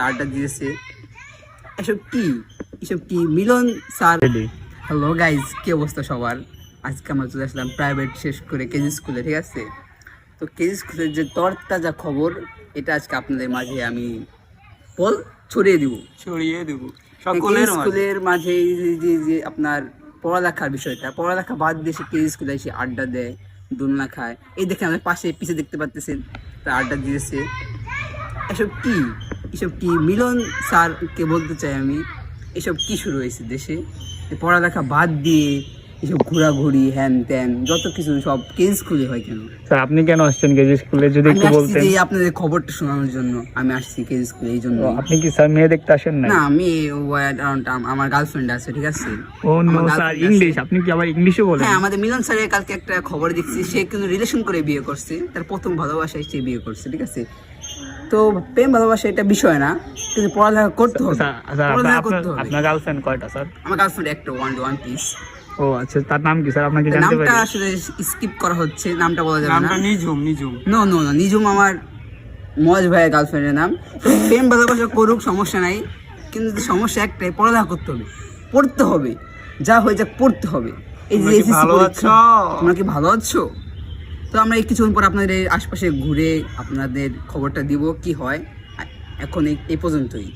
আড্ডা দিয়েছে। এসব কি মিলন স্যার। হ্যালো গাইজ, কি অবস্থা সবার? আজকে আমরা চলে আসলাম প্রাইভেট শেষ করে কেজি স্কুলে, ঠিক আছে? তো কেজি স্কুলের যে তরতাজা খবর, এটা আজকে আপনাদের মাঝে আমি ছড়িয়ে দিব সকলের স্কুলের মাঝে। যে আপনার পড়ালেখার বিষয়টা, পড়ালেখা বাদ দিয়ে সে কেজি স্কুলে এসে আড্ডা দেয়, দোলনা খায়। এই দেখে আমাদের পিছিয়ে দেখতে পাচ্ছেন, তা আড্ডা দিয়েছে। এসব কি মিলন স্যারকে বলতে চাই আমি, এসব কি শুরু হয়েছে দেশে? পড়ালেখা বাদ দিয়ে এসব ঘোরাঘুরি হ্যান ত্যান যত কিছু সব কেজি স্কুলে হয় কেন? স্যার আপনি কেন আসছেন কেজি স্কুলে যদি একটু বলতেন? আপনাদের খবরটা শোনানোর জন্য আমি আসছি কেজি স্কুলে। এই জন্য আপনি কি স্যার মেয়ে দেখতে আসেন না? আমি আমার গার্লফ্রেন্ড আছে, ঠিক আছে? ও নো স্যার, ইংলিশ। আপনি কি আবার ইংলিশও বলেন? হ্যাঁ, আমাদের মিলন স্যারের কালকে একটা খবর দেখছি, সে কিন্তু রিলেশন করে বিয়ে করছে, তার প্রথম ভালোবাসায় সে বিয়ে করছে, ঠিক আছে? তো প্রেম ভালোবাসা এটা বিষয় না, কিন্তু পড়ালেখা করতে হবে। আপনার গার্লফ্রেন্ড কয়টা স্যার? আমার গার্লফ্রেন্ড একটা, ওয়ান পিস। ও আচ্ছা, তার নাম কি স্যার? আপনাকে জানতে পারি? নামটা আসলে স্কিপ করা হচ্ছে, নামটা বলা যাবে না। নামটা নিঝুম। নো, নিঝুম আমার মজ ভাইয়ের গার্লফ্রেন্ডের নাম। প্রেম ভালোবাসা করুক, সমস্যা নাই, কিন্তু সমস্যা একটাই, পড়ালেখা পড়তে হবে, যা হয়ে যাক পড়তে হবে। এই যে তোমরা কি ভালো আছো? তো আমরা এই কিছুক্ষণ পর আপনাদের আশপাশে ঘুরে আপনাদের খবরটা দিব কি হয়। এখন এই পর্যন্তই।